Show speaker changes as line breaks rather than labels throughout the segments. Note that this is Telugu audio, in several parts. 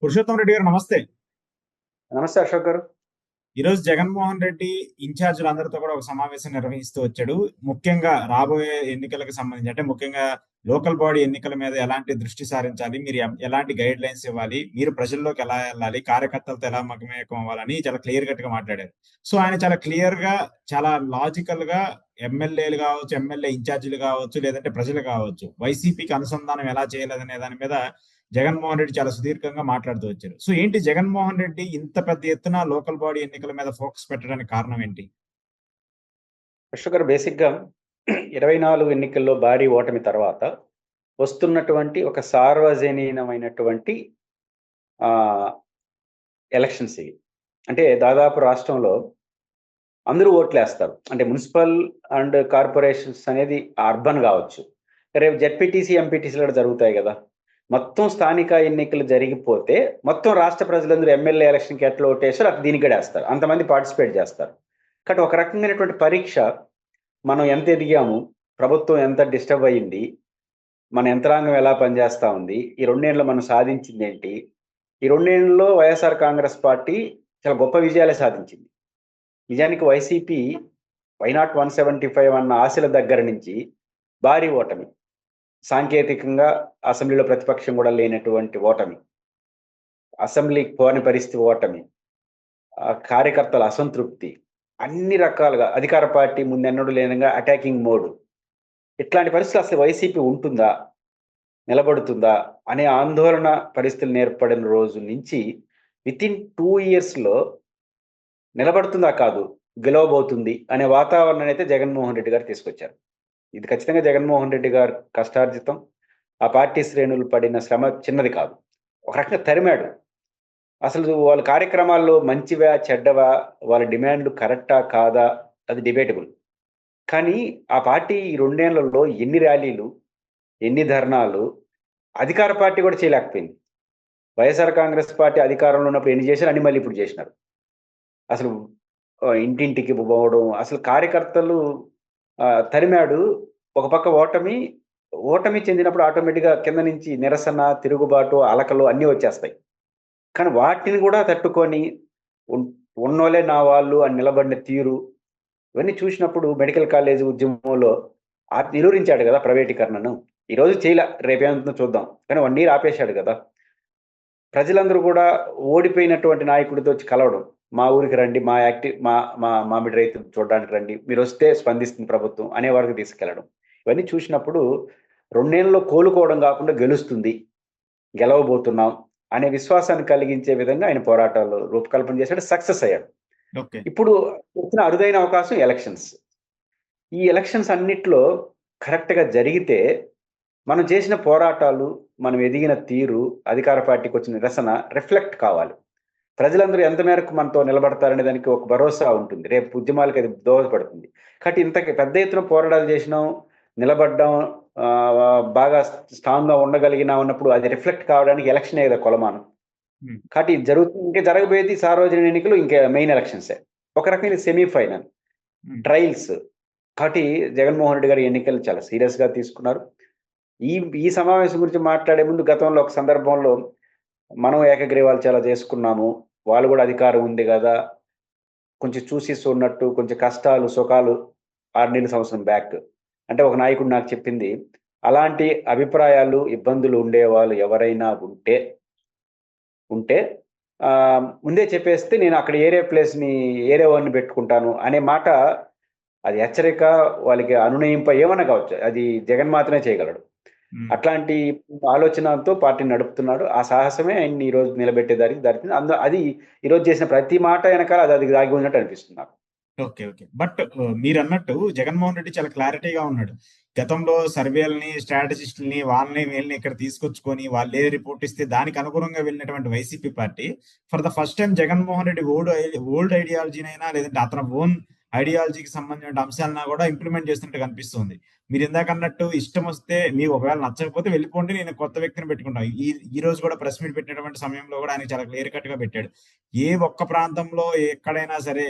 పురుషోత్తం రెడ్డి గారు నమస్తే.
నమస్తే అశోక్ గారు.
ఈరోజు జగన్మోహన్ రెడ్డి ఇన్ఛార్జీలందరితో కూడా ఒక సమావేశం నిర్వహిస్తూ వచ్చాడు. ముఖ్యంగా రాబోయే ఎన్నికలకు సంబంధించి అంటే ముఖ్యంగా లోకల్ బాడీ ఎన్నికల మీద ఎలాంటి దృష్టి సారించాలి, మీరు ఎలాంటి గైడ్ లైన్స్ ఇవ్వాలి, మీరు ప్రజల్లోకి ఎలా వెళ్ళాలి, కార్యకర్తలతో ఎలా మమేకం అవ్వాలని చాలా క్లియర్ కట్ గా మాట్లాడారు. సో ఆయన చాలా క్లియర్ గా, చాలా లాజికల్ గా ఎమ్మెల్యేలు కావచ్చు, ఎమ్మెల్యే ఇన్ఛార్జీలు కావచ్చు, లేదంటే ప్రజలు కావచ్చు, వైసీపీకి అనుసంధానం ఎలా చేయలేదనే దాని మీద జగన్మోహన్ రెడ్డి చాలా సుదీర్ఘంగా మాట్లాడుతూ వచ్చారు. సో ఏంటి జగన్మోహన్ రెడ్డి ఇంత పెద్ద ఎత్తున లోకల్ బాడీ ఎన్నికల మీద ఫోకస్ పెట్టడానికి కారణం ఏంటి?
అశోక్ గారు, బేసిక్ గా 24 ఎన్నికల్లో భారీ ఓటమి తర్వాత వస్తున్నటువంటి ఒక సార్వజనీనమైనటువంటి ఆ ఎలక్షన్స్ ఇవి. అంటే దాదాపు రాష్ట్రంలో అందరూ ఓట్లేస్తారు. అంటే మున్సిపల్ అండ్ కార్పొరేషన్స్ అనేది అర్బన్ కావచ్చు, రేపు జెడ్పీటీసీ ఎంపీటీసీలు కూడా జరుగుతాయి కదా. మొత్తం స్థానిక ఎన్నికలు జరిగిపోతే మొత్తం రాష్ట్ర ప్రజలందరూ ఎమ్మెల్యే ఎలక్షన్కి ఎట్లా ఓటేస్తారు అట్లా దీనికి కూడా వేస్తారు, అంతమంది పార్టిసిపేట్ చేస్తారు. కాబట్టి ఒక రకమైనటువంటి పరీక్ష, మనం ఎంత ఎదిగాము, ప్రభుత్వం ఎంత డిస్టర్బ్ అయ్యింది, మన యంత్రాంగం ఎలా పనిచేస్తూ ఉంది, ఈ 2 ఏళ్ళలో మనం సాధించింది ఏంటి. ఈ 2 ఏళ్ళలో వైఎస్ఆర్ కాంగ్రెస్ పార్టీ చాలా గొప్ప విజయాలే సాధించింది. నిజానికి వైసీపీ వైనాట్ 175 అన్న ఆశల దగ్గర నుంచి భారీ ఓటమి, సాంకేతికంగా అసెంబ్లీలో ప్రతిపక్షం కూడా లేనటువంటి ఓటమి, అసెంబ్లీకి పోని పరిస్థితి ఓటమి, కార్యకర్తల అసంతృప్తి, అన్ని రకాలుగా అధికార పార్టీ ముందెన్నడూ లేనంగా అటాకింగ్ మోడ్. ఇట్లాంటి పరిస్థితులు అసలు వైసీపీ ఉంటుందా, నిలబడుతుందా అనే ఆందోళన పరిస్థితులు ఏర్పడిన రోజు నుంచి వితిన్ 2 ఇయర్స్లో నిలబడుతుందా కాదు, గెలవబోతుంది అనే వాతావరణాన్ని అయితే జగన్మోహన్ రెడ్డి గారు తీసుకొచ్చారు. ఇది ఖచ్చితంగా జగన్మోహన్ రెడ్డి గారు కష్టార్జితం. ఆ పార్టీ శ్రేణులు పడిన శ్రమ చిన్నది కాదు. ఒక రకంగా తరిమాడు. అసలు వాళ్ళ కార్యక్రమాల్లో మంచివా చెడ్డవా, వాళ్ళ డిమాండ్లు కరెక్టా కాదా, అది డిబేటబుల్. కానీ ఆ పార్టీ ఈ 2 ఏళ్లలో ఎన్ని ర్యాలీలు, ఎన్ని ధర్నాలు అధికార పార్టీ కూడా చేయలేకపోయింది. వైఎస్ఆర్ కాంగ్రెస్ పార్టీ అధికారంలో ఉన్నప్పుడు ఎన్ని చేశారు, అన్ని మళ్ళీ ఇప్పుడు చేసినారు. అసలు ఇంటింటికి పోవడం, అసలు కార్యకర్తలు తరిమాడు. ఒక పక్క ఓటమి చెందినప్పుడు ఆటోమేటిక్గా కింద నుంచి నిరసన, తిరుగుబాటు, అలకలు అన్నీ వచ్చేస్తాయి. కానీ వాటిని కూడా తట్టుకొని ఉన్నోలే నా వాళ్ళు అని నిలబడిన తీరు, ఇవన్నీ చూసినప్పుడు మెడికల్ కాలేజ్ ఉద్యమంలో నిలువరించాడు కదా ప్రైవేటీకరణను. ఈరోజు చేయలే, రేపేమంటుందో చూద్దాం, కానీ 1 ఇయర్ ఆపేశాడు కదా. ప్రజలందరూ కూడా ఓడిపోయినటువంటి నాయకుడితో వచ్చి కలవడం, మా ఊరికి రండి, మా మామిడి రైతు చూడడానికి రండి, మీరు వస్తే స్పందిస్తుంది ప్రభుత్వం అనే వారికి తీసుకెళ్లడం, ఇవన్నీ చూసినప్పుడు 2 ఏళ్ళలో కోలుకోవడం కాకుండా గెలుస్తుంది, గెలవబోతున్నాం అనే విశ్వాసాన్ని కలిగించే విధంగా ఆయన పోరాటాలు రూపకల్పన చేశాడు, సక్సెస్ అయ్యాడు. ఇప్పుడు వచ్చిన అరుదైన అవకాశం ఎలక్షన్స్. ఈ ఎలక్షన్స్ అన్నిట్లో కరెక్ట్గా జరిగితే మనం చేసిన పోరాటాలు, మనం ఎదిగిన తీరు, అధికార పార్టీకి వచ్చిన నిరసన రిఫ్లెక్ట్ కావాలి. ప్రజలందరూ ఎంత మేరకు మనతో నిలబడతారనే దానికి ఒక భరోసా ఉంటుంది, రేపు ఉద్యమాలకు అది దోహదపడుతుంది. కాబట్టి ఇంత పెద్ద ఎత్తున పోరాటాలు చేసినాం, నిలబడ్డాం, బాగా స్ట్రాంగ్గా ఉండగలిగినా ఉన్నప్పుడు అది రిఫ్లెక్ట్ కావడానికి ఎలక్షనే కదా కొలమానం. కాబట్టి ఇంకా జరగబోయేది సార్వజనిక ఎన్నికలు, ఇంకా మెయిన్ ఎలక్షన్సే. ఒక రకమైన సెమీఫైనల్ ట్రయల్స్. కాబట్టి జగన్మోహన్ రెడ్డి గారి ఎన్నికలు చాలా సీరియస్గా తీసుకున్నారు. ఈ సమావేశం గురించి మాట్లాడే ముందు గతంలో ఒక సందర్భంలో మనం ఏకగ్రీవాలు చాలా చేసుకున్నాము, వాళ్ళు కూడా అధికారం ఉంది కదా, కొంచెం చూసి చూడనట్టు కొంచెం కష్టాలు సుఖాలు 6 నెలల సంవత్సరం బ్యాక్ అంటే ఒక నాయకుడు నాకు చెప్పింది, అలాంటి అభిప్రాయాలు ఇబ్బందులు ఉండేవాళ్ళు ఎవరైనా ఉంటే ముందే చెప్పేస్తే నేను అక్కడ ఏరే వాడిని పెట్టుకుంటాను అనే మాట. అది హెచ్చరిక, వాళ్ళకి అనునయింప ఏమన్నా కావచ్చు, అది జగన్ మాత్రమే చేయగలడు. అట్లాంటి ఆలోచనతో పార్టీని నడుపుతున్నాడు. ఆ సాహసమే ఆయన్ని ఈరోజు నిలబెట్టేదానికి దారి. అది ఈరోజు చేసిన ప్రతి మాట వెనకాల అది దాగి ఉన్నట్టు అనిపిస్తుంది నాకు.
ఓకే. బట్ మీరు అన్నట్టు జగన్మోహన్ రెడ్డి చాలా క్లారిటీగా ఉన్నాడు. గతంలో సర్వేలని, స్ట్రాటజిస్టుల్ని, వీళ్ళని ఇక్కడ తీసుకొచ్చుకొని వాళ్ళు ఏ రిపోర్ట్ ఇస్తే దానికి అనుగుణంగా వెళ్ళినటువంటి YCP party for the first time Jaganmohan Reddy old ఐడియాలజీనైనా, లేదంటే అతని ఓన్ ఐడియాలజీకి సంబంధించిన అంశాలను కూడా ఇంప్లిమెంట్ చేస్తున్నట్టు కనిపిస్తుంది. మీరు ఇందాక అన్నట్టు ఇష్టం వస్తే, మీకు ఒకవేళ నచ్చకపోతే వెళ్ళిపోండి, నేను కొత్త వ్యక్తిని పెట్టుకుంటాను. ఈ రోజు కూడా ప్రెస్ మీట్ పెట్టినటువంటి సమయంలో కూడా ఆయన చాలా క్లియర్ కట్ గా పెట్టాడు, ఏ ఒక్క ప్రాంతంలో ఎక్కడైనా సరే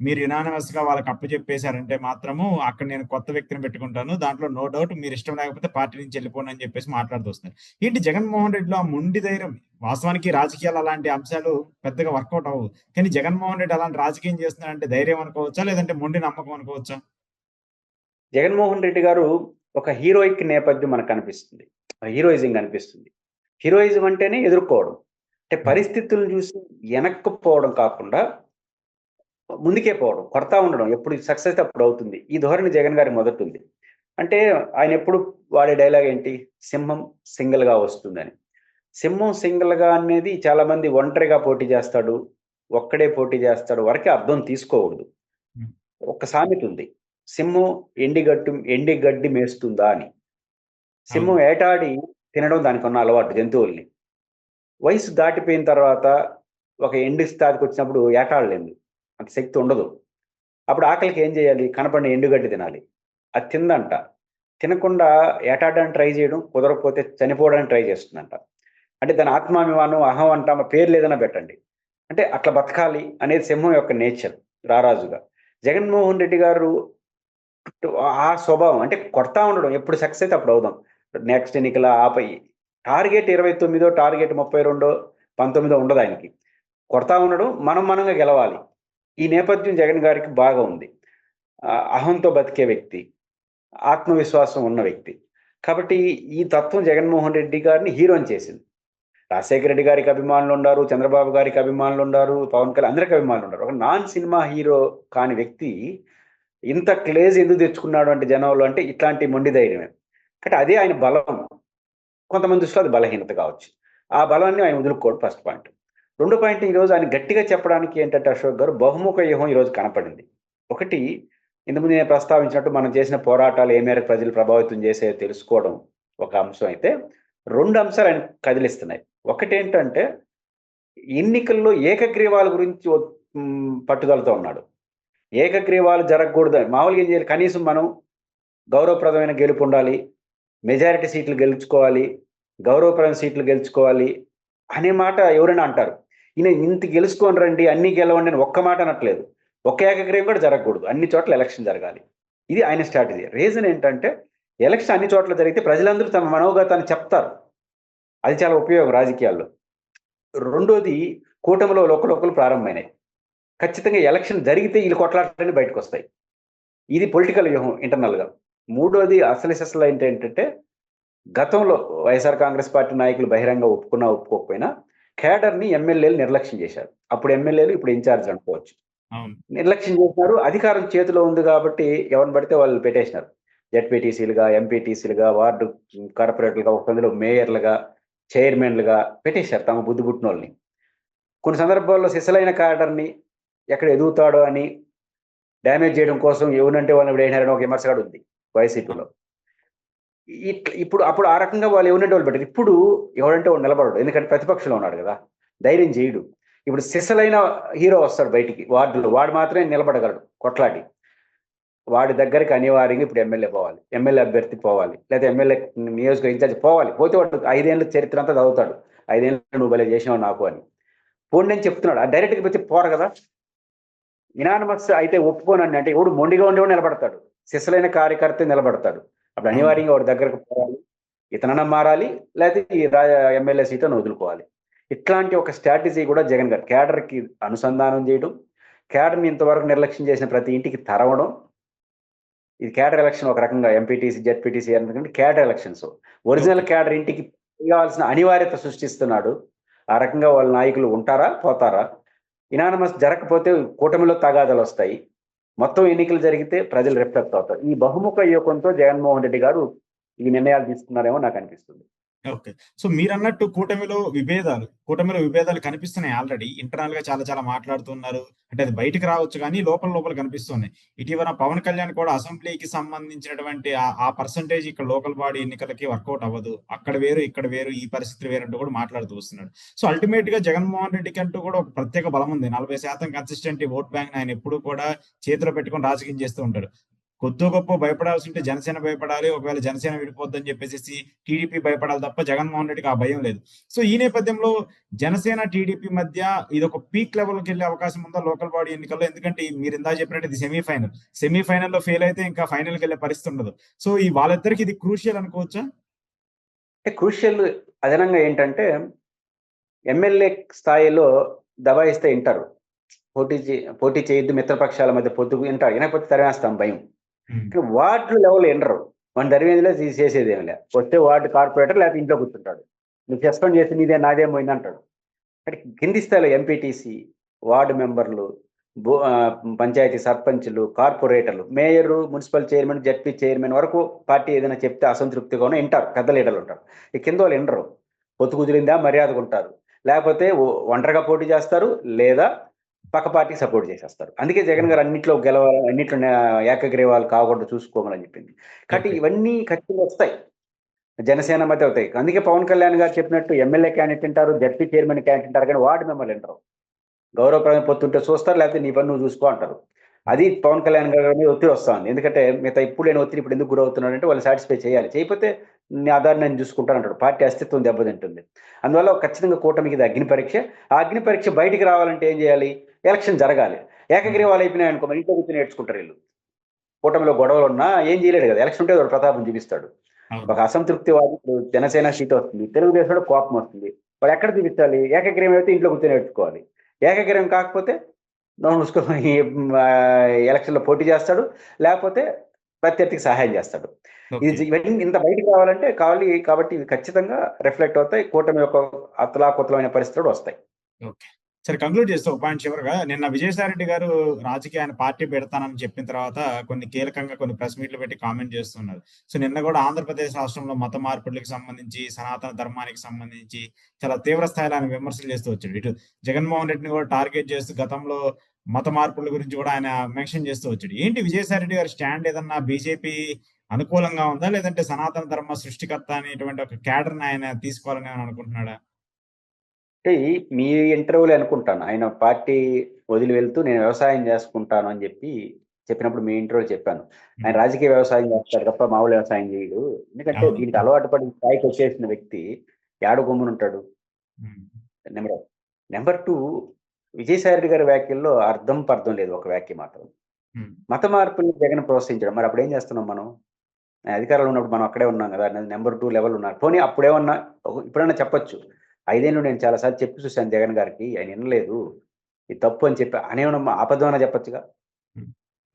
మీరు యునానిమస్ గా వాళ్ళకి అప్పు చెప్పేశారంటే మాత్రము అక్కడ నేను కొత్త వ్యక్తిని పెట్టుకుంటాను, దాంట్లో నో డౌట్, మీరు ఇష్టం లేకపోతే పార్టీ నుంచి వెళ్ళిపోండి అని చెప్పేసి మాట్లాడుతూ వస్తారు. ఏంటి జగన్మోహన్ రెడ్డిలో ఆ మొండి ధైర్యం, వాస్తవానికి రాజకీయాలు అలాంటి అంశాలు పెద్దగా వర్కౌట్ అవ్వవు. కానీ జగన్మోహన్ రెడ్డి అలాంటి రాజకీయం చేస్తున్నాడంటే ధైర్యం అనుకోవచ్చా? లేదంటే మొండి నమ్మకం అనుకోవచ్చా?
జగన్మోహన్ రెడ్డి గారు ఒక హీరోయిక్ నేపథ్యం మనకు కనిపిస్తుంది. హీరోయిజం కనిపిస్తుంది. హీరోయిజం అంటేనే ఎదుర్కోవడం. అంటే పరిస్థితులను చూసి వెనక్కు పోవడం కాకుండా ముందుకే పోవడం. కొడతా ఉండడం. ఎప్పుడు సక్సెస్ అయితే అప్పుడు అవుతుంది. ఈ ధోరణి జగన్ గారికి మొదటుంది. అంటే ఆయన ఎప్పుడు వాడే డైలాగ్ ఏంటి? సింహం సింగిల్‌గా వస్తుందని. సింహం సింగిల్‌గా అనేది చాలామంది ఒంటరిగా పోటీ చేస్తాడు. ఒక్కడే పోటీ చేస్తాడు వరకే అర్థం తీసుకోకూడదు.
హ్మ్.
ఒక సామెత ఉంది. సింహం ఎండి గడ్డి మేస్తుందా అని. సింహం
అవును.
వేటాడి తినడం దానికున్న అలవాటు జంతువుల్ని. వయసు దాటిపోయిన తర్వాత ఒక ఎండు స్థాయికొచ్చినప్పుడు ఏటాడలేదు. అంత శక్తి ఉండదు. అప్పుడు ఆకలికి ఏం చేయాలి? కనపడిన ఎండుగడ్డి తినాలి. అది తిందంట. తినకుండా ఏటాడడానికి ట్రై చేయడం, కుదరకపోతే చనిపోవడానికి ట్రై చేస్తుందంట. అంటే దాని ఆత్మాభిమానం, అహం అంటామా పేర్లేదైనా పెట్టండి. అంటే అట్లా బతకాలి అనేది సింహం యొక్క నేచర్ రారాజుగా. జగన్మోహన్ రెడ్డి గారు ఆ స్వభావం అంటే కొడతా ఉండడం. ఎప్పుడు సక్సెస్ అయితే అప్పుడు అవుదాం. నెక్స్ట్ ఎన్నికల ఆపై టార్గెట్ 29 టార్గెట్ 32 19 ఉండదాయనకి. కొడతా ఉండడం, మనంగా గెలవాలి. ఈ నేపథ్యం జగన్ గారికి బాగా ఉంది. అహంతో బతికే వ్యక్తి. ఆత్మవిశ్వాసం ఉన్న వ్యక్తి. కాబట్టి ఈ తత్వం జగన్మోహన్ రెడ్డి గారిని హీరోని చేసింది. రాజశేఖర రెడ్డి గారికి అభిమానులుండారు. చంద్రబాబు గారికి అభిమానులుండారు. పవన్ కళ్యాణ్ అందరికి అభిమానులుండారు. ఒక నాన్ సినిమా హీరో కాని వ్యక్తి ఇంత క్రేజ్ ఎందుకు తెచ్చుకున్నాడు అంటే జనంలో అంటే ఇట్లాంటి మొండి ధైర్యమే. కాబట్టి అదే ఆయన బలం. కొంతమంది దృష్టిలో అది బలహీనత కావచ్చు. ఆ బలాన్ని ఆయన వదులుకోడు ఫస్ట్ పాయింట్. రెండో పాయింట్ ఈరోజు ఆయన గట్టిగా చెప్పడానికి ఏంటంటే అశోక్ గారు బహుముఖ వ్యూహం ఈరోజు కనపడింది. ఒకటి ఇంతకుముందు నేను ప్రస్తావించినట్టు మనం చేసిన పోరాటాలు ఏ మేరకు ప్రజలు ప్రభావితం చేసాయో తెలుసుకోవడం ఒక అంశం అయితే, 2 అంశాలు ఆయన కదిలిస్తున్నాయి. ఒకటేంటంటే ఎన్నికల్లో ఏకగ్రీవాల గురించి పట్టుదలతో ఉన్నాడు. ఏకగ్రీవాలు జరగకూడదని మామూలుగా ఏం చేయాలి? కనీసం మనం గౌరవప్రదమైన గెలుపుండాలి. మెజారిటీ సీట్లు గెలుచుకోవాలి. గౌరవప్రదమైన సీట్లు గెలుచుకోవాలి అనే మాట ఎవరైనా అంటారు. ఈయన ఇంత గెలుచుకొని రండి, అన్నీ గెలవండి అని ఒక్క మాట అనట్లేదు. ఒక్క ఏకగ్రీవం కూడా జరగకూడదు. అన్ని చోట్ల ఎలక్షన్ జరగాలి. ఇది ఆయన స్ట్రాటజీ. రీజన్ ఏంటంటే ఎలక్షన్ అన్ని చోట్ల జరిగితే ప్రజలందరూ తమ మనోగతాన్ని చెప్తారు. అది చాలా ఉపయోగం రాజకీయాల్లో. రెండోది కూటమిలో లోకలోకలు ప్రారంభమైనాయి. ఖచ్చితంగా ఎలక్షన్ జరిగితే ఈళ్ళు కొట్లాటలన్నీ బయటకొస్తాయి. ఇది పొలిటికల్ వ్యూహం ఇంటర్నల్‌గా. మూడోది అసలు సిసలు ఏంటంటే గతంలో వైఎస్ఆర్ కాంగ్రెస్ పార్టీ నాయకులు బహిరంగ ఒప్పుకున్నా, ఒప్పుకోకపోయినా కేడర్‌ని ఎమ్మెల్యేలు నిర్లక్ష్యం చేశారు. అప్పుడు ఎమ్మెల్యేలు, ఇప్పుడు ఇన్‌చార్జ్ అనుకోవచ్చు.
అవును.
నిర్లక్ష్యం చేసినారు. అధికారం చేతిలో ఉంది కాబట్టి ఎవరిని పడితే వాళ్ళు పెట్టేసినారు. జెడ్పీటీసీలుగా, ఎంపీటీసీలుగా, వార్డు కార్పొరేటర్లుగా, అందులో మేయర్లుగా, చైర్మన్‌లుగా పెట్టేశారు తమ బుద్ధి పుట్టినోళ్ళని. కొన్ని సందర్భాల్లో సిసలైన క్యాడర్‌ని ఎక్కడ ఎదుగుతాడో అని డ్యామేజ్ చేయడం కోసం ఎవరినంటే వాళ్ళని విడేసినారని ఒక విమర్శ కూడా ఉంది వైసీపీలో. ఇప్పుడు అప్పుడు ఆ రకంగా వాళ్ళు ఎవరినంటే వాళ్ళు పెట్టారు. ఇప్పుడు ఎవడంటే వాడు నిలబడడు. ఎందుకంటే ప్రతిపక్షంలో ఉన్నాడు కదా! ధైర్యం చేయడు. ఇప్పుడు సిసలైన హీరో వస్తాడు బయటికి వార్డులో. వాడు మాత్రమే నిలబడగలడు కొట్లాడి. వాడి దగ్గరికి అనివార్యంగా ఇప్పుడు ఎమ్మెల్యే పోవాలి. ఎమ్మెల్యే అభ్యర్థి పోవాలి. లేదా ఎమ్మెల్యే నియోజకవర్గ ఇన్ఛార్జ్ పోవాలి. పోతే వాడు 5 ఏళ్ల చరిత్ర అంతా చదువుతాడు. 5 ఏళ్ళు నువ్వు భలే చేసినావు నాకు అని. పోండి అని చెప్తున్నాడు. డైరెక్ట్‌గా పోతే పోరు కదా! యునానిమస్ అయితే ఒప్పుకోనండి అంటే ఎవడు మొండిగా ఉండేవాడు నిలబడతాడు. సిసలైన కార్యకర్త నిలబడతాడు. అప్పుడు
అవును.
అనివార్యంగా వాడి దగ్గరకు పోవాలి. ఇతనన్నా మారాలి. లేకపోతే ఈ ఎమ్మెల్యే సీటును వదులుకోవాలి. ఇట్లాంటి ఒక స్ట్రాటజీ కూడా జగన్ గారు క్యాడర్‌కి అనుసంధానం చేయడం, క్యాడర్‌ని ఇంతవరకు నిర్లక్ష్యం చేసిన ప్రతి ఇంటికి తరవడం. ఇది క్యాడర్ ఎలక్షన్ ఒక రకంగా ఎంపీటీసీ, జెడ్పీటీసీ ఎందుకంటే cadre elections. Original
okay.
Cadre ఇంటికి కావాల్సిన అనివార్యత సృష్టిస్తున్నాడు. ఆ రకంగా వాళ్ళ నాయకులు ఉంటారా? పోతారా? యునానిమస్ జరగకపోతే కూటమిలో తగాదాలొస్తాయి. మొత్తం ఎన్నికలు జరిగితే ప్రజలు రిఫ్లెక్ట్ అవుతారు. ఈ బహుముఖ వ్యూహంతో జగన్మోహన్ రెడ్డి గారు ఈ నిర్ణయాలు తీసుకున్నారేమో నాకనిపిస్తుంది.
ఓకే. సో మీరన్నట్టు కూటమిలో విభేదాలు కనిపిస్తున్నాయి ఆల్రెడీ. ఇంటర్నల్‌గా చాలా చాలా మాట్లాడుతున్నారు. అంటే అది బయటికి రావచ్చు గానీ లోపల లోపల కనిపిస్తున్నాయి. ఇటీవల పవన్ కళ్యాణ్ కూడా అసెంబ్లీకి సంబంధించినటువంటి ఆ పర్సెంటేజ్ ఇక్కడ లోకల్ బాడీ ఎన్నికలకి వర్కౌట్ అవ్వదు. అక్కడ వేరు, ఇక్కడ వేరు, ఈ పరిస్థితులు వేరంటూ కూడా మాట్లాడుతూ వస్తున్నాడు. సో అల్టిమేట్‌గా జగన్మోహన్ రెడ్డికి అంటూ కూడా ఒక ప్రత్యేక బలం ఉంది. 40% కన్సిస్టెంట్ ఓట్ బ్యాంక్‌ని ఆయన ఎప్పుడూ కూడా చేతిలో పెట్టుకొని రాజకీయం చేస్తూ ఉంటాడు. కొద్దో గొప్పో భయపడాల్సుంటే జనసేన భయపడాలి. ఒకవేళ జనసేన విడిపోద్దని చెప్పేసేసి టీడీపీ భయపడాలి తప్ప జగన్మోహన్ రెడ్డికి ఆ భయం లేదు. సో ఈ నేపథ్యంలో జనసేన, టీడీపీ మధ్య ఇదొక పీక్ లెవెల్‌కెళ్ళే అవకాశం ఉందా లోకల్ బాడీ ఎన్నికల్లో? ఎందుకంటే మీరిందాక చెప్పినట్టు ఇది సెమీఫైనల్. సెమీఫైనల్‌లో ఫెయిల్ అయితే ఇంకా ఫైనల్‌కెళ్ళే పరిస్థితి ఉండదు. సో ఈ వాళ్ళిద్దరికి ఇది క్రూషియల్ అనుకోవచ్చా?
అంటే క్రూషియల్ అదనంగా ఏంటంటే ఎమ్మెల్యే స్థాయిలో దబాయిస్తే వింటారు. పోటీ చేయొద్దు, మిత్రపక్షాల మధ్య పొత్తు వింటారు. వినకపోతే తరిమేస్తాం భయం. కానీ వార్డు లెవెల్ వినరు. మన దరివేదిలో చేసేది ఏమి లే. వస్తే వార్డు కార్పొరేటర్ లేకపోతే ఇంట్లో కూర్చుంటాడు. నువ్వు సస్పెండ్ చేసి నీదే నాదేం పోయింది అంటాడు. అంటే కింది స్థాయిలో ఎంపీటీసీ, వార్డు మెంబర్లు, పంచాయతీ సర్పంచ్లు, కార్పొరేటర్లు, mayor, municipal chairman, ZP chairman వరకు పార్టీ ఏదైనా చెప్తే అసంతృప్తిగా వింటారు. పెద్ద లీడర్లు ఉంటారు. ఈ కింద వాళ్ళు వినరు. పొత్తు కుదిరిందా మర్యాదగా ఉంటారు. లేకపోతే ఒంటరిగా పోటీ చేస్తారు, లేదా పక్క పార్టీకి సపోర్ట్ చేసేస్తారు. అందుకే జగన్ గారు అన్నింటిలో అన్నింటిలో ఏకగ్రీవాలు కాకుండా చూసుకోమని చెప్పింది. కాబట్టి ఇవన్నీ ఖచ్చితంగా వస్తాయి. జనసేన మధ్య అవుతాయి. అందుకే పవన్ కళ్యాణ్ గారు చెప్పినట్టు ఎమ్మెల్యే క్యాండిడేట్ అంటారు, జడ్పీ చైర్మన్ క్యాండిడేట్ అంటారు, కానీ వార్డు మెంబర్లు అంటారు. గౌరవప్రదమైన పొత్తుంటే చూస్తారు, లేకపోతే నీ పని నువ్వు చూసుకో అంటారు. అది పవన్ కళ్యాణ్ గారి మీద ఒత్తిడి వస్తుంది. ఎందుకంటే మిగతా ఇప్పుడు నేను ఒత్తిడి ఇప్పుడు ఎందుకు గురవుతున్నాడు అంటే వాళ్ళు సాటిస్ఫై చేయాలి. చేయకపోతే నీ ఆధార్ నేను చూసుకుంటాను అంటాడు. పార్టీ అస్తిత్వం దెబ్బతింటుంది. అందువల్ల ఖచ్చితంగా కూటమికి ఇది అగ్ని పరీక్ష. ఆ అగ్ని పరీక్ష బయటికి రావాలంటే ఏం చేయాలి? ఎలక్షన్ జరగాలి. ఏకగ్రీవాలు అయిపోయినాయి అనుకో, మరి ఇంట్లో కూర్చొని నేర్చుకుంటారు వీళ్ళు. కూటమిలో గొడవలు ఉన్నా ఏం చేయలేడు కదా. ఎలక్షన్ ఉంటే వాడు ప్రతాపం చూపిస్తాడు. ఒక అసంతృప్తి వాడు ఇప్పుడు జనసేన సీట్ వస్తుంది, తెలుగుదేశం కోపం వస్తుంది. వాడు ఎక్కడ చూపించాలి? ఏకగ్రీవం అయితే ఇంట్లో కూర్చొని నేర్చుకోవాలి. ఏకగ్రీవం కాకపోతే మూసుకొని ఎలక్షన్లో పోటీ చేస్తాడు, లేకపోతే ప్రత్యర్థికి సహాయం చేస్తాడు. ఇవన్నీ ఇంత బయటకు రావాలంటే కాబట్టి ఇవి ఖచ్చితంగా రిఫ్లెక్ట్ అవుతాయి. కూటమి యొక్క అతలాకుతలమైన పరిస్థితులు వస్తాయి.
ఓకే, సరే కంక్లూడ్ చేస్తే ఒక పాయింట్ చివరిగా, నిన్న విజయసాయి రెడ్డి గారు రాజకీయాన్ని పార్టీ పెడతానని చెప్పిన తర్వాత కొన్ని కీలకంగా కొన్ని ప్రెస్ మీట్లు పెట్టి కామెంట్ చేస్తున్నారు. సో నిన్న కూడా ఆంధ్రప్రదేశ్ రాష్ట్రంలో మత మార్పులకు సంబంధించి, సనాతన ధర్మానికి సంబంధించి చాలా తీవ్ర స్థాయిలో ఆయన విమర్శలు చేస్తూ వచ్చాడు. ఇటు జగన్మోహన్ రెడ్డిని కూడా టార్గెట్ చేస్తూ గతంలో మత మార్పుల గురించి కూడా ఆయన మెన్షన్ చేస్తూ వచ్చాడు. ఏంటి విజయసాయి రెడ్డి గారి స్టాండ్? ఏదన్నా బీజేపీ అనుకూలంగా ఉందా, లేదంటే సనాతన ధర్మ సృష్టికర్త అనేటువంటి ఒక క్యాడర్ని ఆయన తీసుకోవాలని అనుకుంటున్నాడా?
అంటే మీ ఇంటర్వ్యూలో అనుకుంటాను ఆయన పార్టీ వదిలి వెళ్తూ నేను వ్యవసాయం చేసుకుంటాను అని చెప్పినప్పుడు మీ ఇంటర్వ్యూలో చెప్పాను. ఆయన రాజకీయ వ్యవసాయం చేస్తాడు తప్ప మామూలు వ్యవసాయం చేయడు. ఎందుకంటే దీనికి అలవాటు పడి స్థాయికి వచ్చేసిన వ్యక్తి ఏడు గమ్మునుంటాడు. నెంబర్ 2, విజయసాయి రెడ్డి గారి వ్యాఖ్యల్లో అర్థం పర్థం లేదు. ఒక వ్యాఖ్య మాత్రం మత మార్పుని జగన్ ప్రోత్సహించడం. మరి అప్పుడు ఏం చేస్తున్నాం మనం? అధికారంలో ఉన్నప్పుడు మనం అక్కడే ఉన్నాం కదా. నెంబర్ 2 లెవెల్ ఉన్నారు. పోనీ అప్పుడేమన్నా ఇప్పుడన్నా చెప్పొచ్చు, 5 ఏళ్ళు నేను చాలాసార్లు చెప్పి చూశాను జగన్ గారికి, ఆయన వినలేదు, ఇది తప్పు అని చెప్పి అనేమన్నా ఆపదమన్నా చెప్పొచ్చుగా.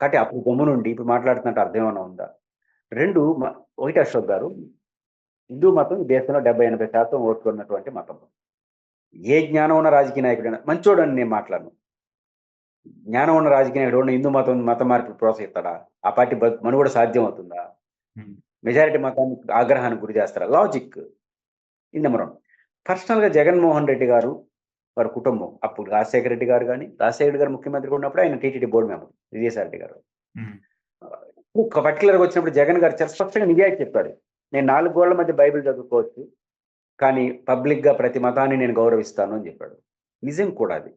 కాబట్టి అప్పుడు గమ్మునుండి ఇప్పుడు మాట్లాడుతున్నట్టు అర్థం ఏమన్నా ఉందా? 2, ఒకటి అశోక్ గారు, హిందూ మతం ఈ దేశంలో 70-80% ఓట్లు ఉన్నటువంటి మతం. ఏ జ్ఞానం ఉన్న రాజకీయ నాయకుడైనా మంచోడు అని నేను మాట్లాడను. జ్ఞానం ఉన్న రాజకీయ నాయకుడు హిందూ మత మార్పు ప్రోత్సహిస్తాడా? ఆ పార్టీ మనుగడ సాధ్యం అవుతుందా? మెజారిటీ మతాన్ని ఆగ్రహానికి గురి చేస్తారా? లాజిక్. ఇది నెంబర్ 1. పర్సనల్గా జగన్మోహన్ రెడ్డి గారు, వారి కుటుంబం, అప్పుడు రాజశేఖర రెడ్డి గారు కానీ, రాజశేఖర రెడ్డి గారు ముఖ్యమంత్రి ఉన్నప్పుడు ఆయన TTD board member Vijayasai Reddy గారు. పర్టికులర్గా వచ్చినప్పుడు జగన్ గారు చాలా స్పష్టంగా నిజాయితీ చెప్పాడు. నేను 4 గోళ్ల మధ్య బైబిల్ చదువుకోవచ్చు, కానీ పబ్లిక్గా ప్రతి మతాన్ని నేను గౌరవిస్తాను అని చెప్పాడు. నిజం కూడా అది.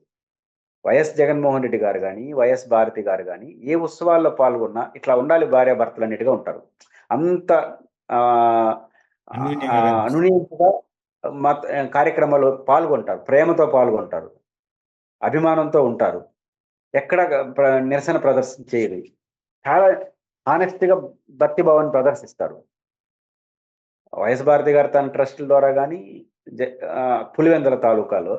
వైఎస్ జగన్మోహన్ రెడ్డి గారు కానీ, వైఎస్ భారతి గారు కానీ ఏ ఉత్సవాల్లో పాల్గొన్నా ఇట్లా ఉండాలి, భార్యాభర్తలు అన్నిటిగా ఉంటారు. అంత అనునీయంగా కార్యక్రమాల్లో పాల్గొంటారు, ప్రేమతో పాల్గొంటారు, అభిమానంతో ఉంటారు, ఎక్కడ నిరసన ప్రదర్శన చేయరు, చాలా ఆనెస్ట్గా భక్తిభావాన్ని ప్రదర్శిస్తారు. వైఎస్ భారతి గారు తన ట్రస్టుల ద్వారా కానీ, పులివెందుల తాలూకాలో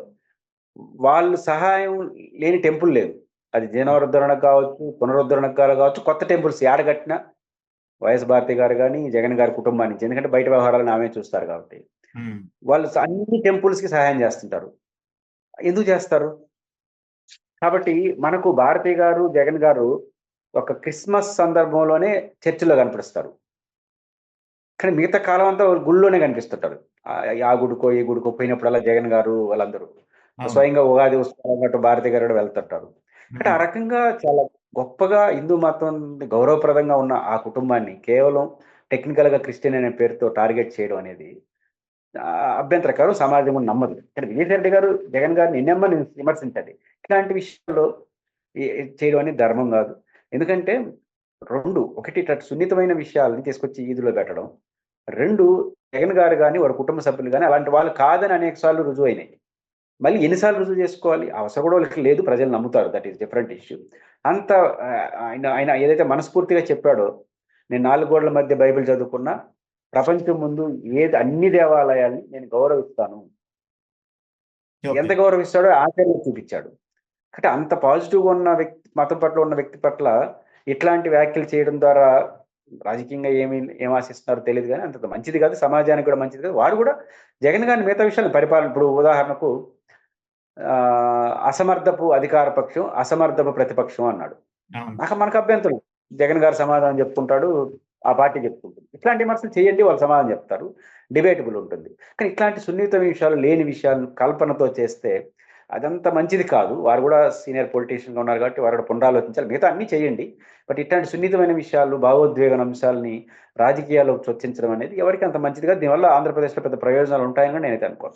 వాళ్ళు సహాయం లేని టెంపుల్ లేదు. అది జీర్ణోద్ధరణకు కావచ్చు, పునరుద్ధరణకు కావచ్చు, కొత్త టెంపుల్స్ ఏడగట్టినా వైఎస్ భారతి గారు కానీ, జగన్ గారి కుటుంబానికి, ఎందుకంటే బయట వ్యవహారాలను ఆమె చూస్తారు కాబట్టి వాళ్ళు అన్ని టెంపుల్స్ కి సహాయం చేస్తుంటారు. ఎందుకు చేస్తారు? కాబట్టి మనకు భారతి గారు, జగన్ గారు ఒక క్రిస్మస్ సందర్భంలోనే చర్చిలో కనిపిస్తారు, కానీ మిగతా కాలం అంతా గుళ్ళోనే కనిపిస్తుంటారు. ఆ గుడికో ఈ గుడికో పోయినప్పుడల్లా జగన్ గారు వాళ్ళందరూ స్వయంగా ఉగాది ఉత్సవాలు అన్నట్టు భారతి గారు కూడా వెళ్తుంటారు. అంటే ఆ రకంగా చాలా గొప్పగా హిందూ మతం గౌరవప్రదంగా ఉన్న ఆ కుటుంబాన్ని కేవలం టెక్నికల్ గా క్రిస్టియన్ అనే పేరుతో టార్గెట్ చేయడం అనేది అభ్యంతరకరం, సమాజం నమ్మదు. కానీ విజయసాయి రెడ్డి గారు జగన్ గారిని ఎన్నెమ్మని విమర్శించాలి. ఇలాంటి విషయాల్లో చేయడం అనేది ధర్మం కాదు. ఎందుకంటే 2, ఒకటి సున్నితమైన విషయాలని తీసుకొచ్చి ఈదులో పెట్టడం, 2 జగన్ గారు కానీ వారి కుటుంబ సభ్యులు కానీ అలాంటి వాళ్ళు కాదని అనేక సార్లు రుజువు అయినాయి. మళ్ళీ ఎన్నిసార్లు రుజువు చేసుకోవాలి? అవసరం కూడా వాళ్ళకి లేదు, ప్రజలు నమ్ముతారు. That is different issue. అంత ఆయన ఏదైతే మనస్ఫూర్తిగా చెప్పాడో, నేను 4 గోడల మధ్య బైబిల్ చదువుకున్నా, ప్రపంచం ముందు అన్ని దేవాలయాల్ని నేను గౌరవిస్తాను,
ఓకే.
ఎంత గౌరవిస్తాడో ఆచరణలో చూపించాడు. అంటే అంత పాజిటివ్‌గా ఉన్న వ్యక్తి, మతం పట్ల ఉన్న వ్యక్తి పట్ల ఇట్లాంటి వ్యాఖ్యలు చేయడం ద్వారా రాజకీయంగా ఏం ఆశిస్తున్నారో తెలీదు గానీ, అంత మంచిది కాదు. సమాజానికి కూడా మంచిది కాదు. వాడు కూడా జగన్ గారిని మిగతా విషయాలు పరిపాలన ఇప్పుడు ఉదాహరణకు అసమర్థపు అధికార పక్షం, అసమర్థపు ప్రతిపక్షం అన్నాడు.
అవును.
మనకు అభ్యంతరం. జగన్ గారు సమాధానం చెప్పుకుంటాడు. ఆ పార్టీ చెప్పుకుంటుంది. ఇట్లాంటి విమర్శలు చేయండి, వాళ్ళు సమాధానం చెప్తారు. డిబేటబుల్ ఉంటుంది. కానీ ఇట్లాంటి సున్నిత విషయాలు, లేని విషయాలను కల్పనతో చేస్తే అదంత మంచిది కాదు. వారు కూడా సీనియర్ పొలిటీషియన్‌గా ఉన్నారు కాబట్టి వారు కూడా పునరాలోచించాలి. మిగతా అన్నీ చేయండి. బట్ ఇట్లాంటి సున్నితమైన విషయాలు, భావోద్వేగన అంశాల్ని రాజకీయాల్లోకి చొచ్చించడం అనేది ఎవరికీ అంత మంచిది కాదు. దీనివల్ల ఆంధ్రప్రదేశ్‌లో పెద్ద ప్రయోజనాలు ఉంటాయని నేనైతే అనుకోను.